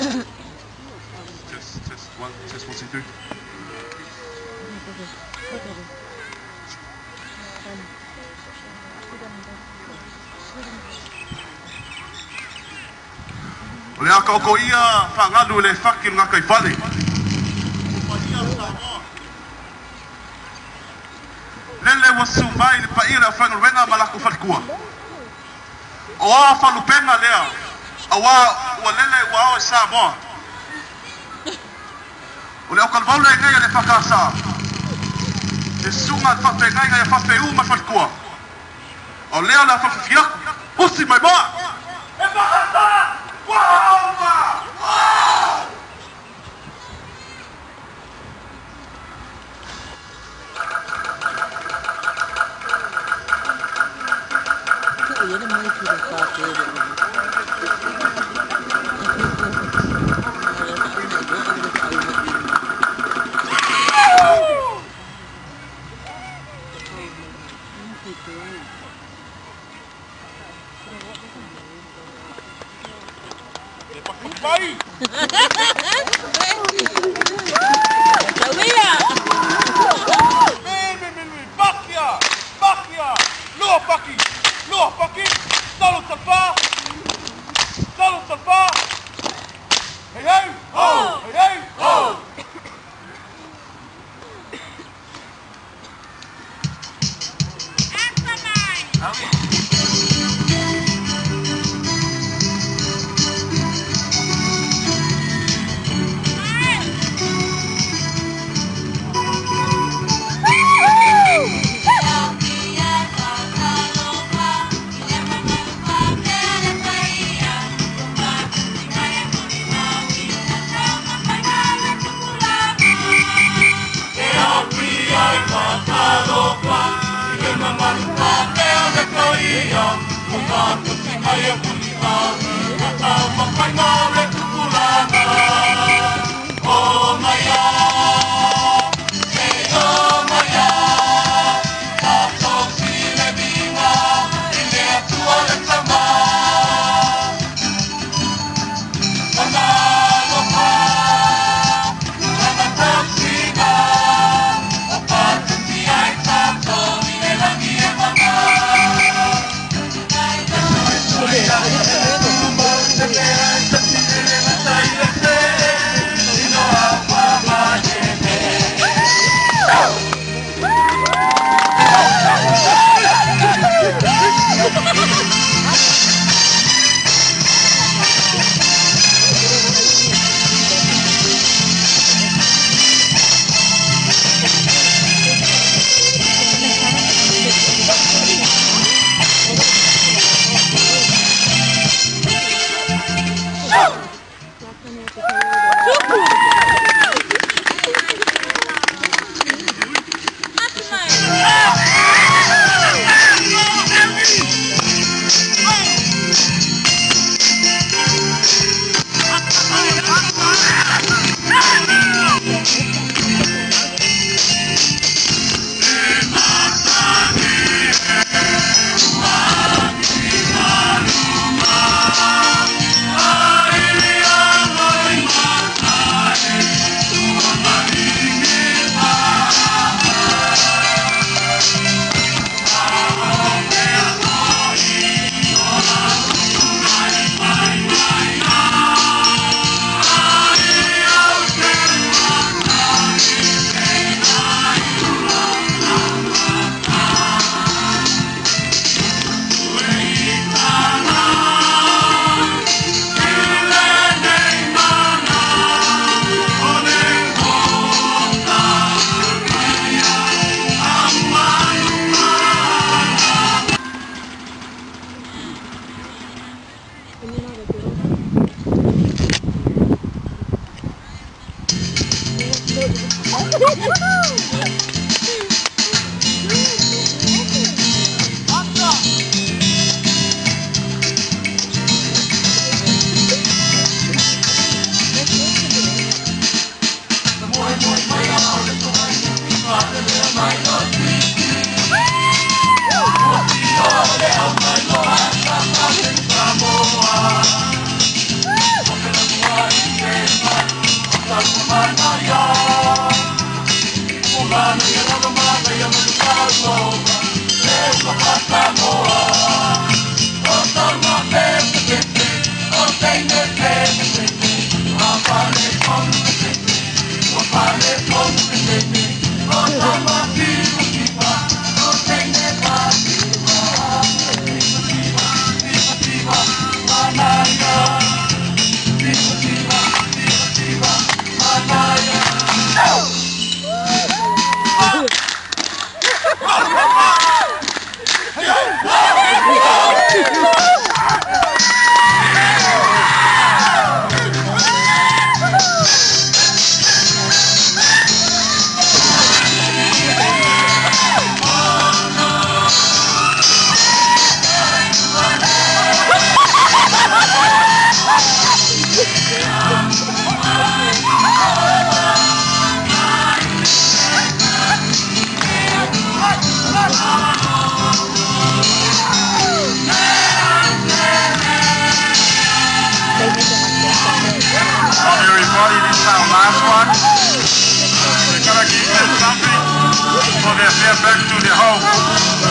Test 1, 2, 3. O le aka oko ia whangalu le whaki ngā kai whale. Lele wasu mai le paira whangaruenga malako whalikua. O a whalupenga lea. Awa ua lele ua ao e Samoa. O le okal vaule ngai le whakasa. Le sunga le whawhi ngai ngai whawhi uma whalikua. O lea la whawhi fiaku. Husi mai maa. E whakasa! Wahauma! Vai! Bakia! Loa paki! Salo salpa! Hey! Ho! Hey! Ho! Yeah. We're gonna keep them jumping so they get back to the home.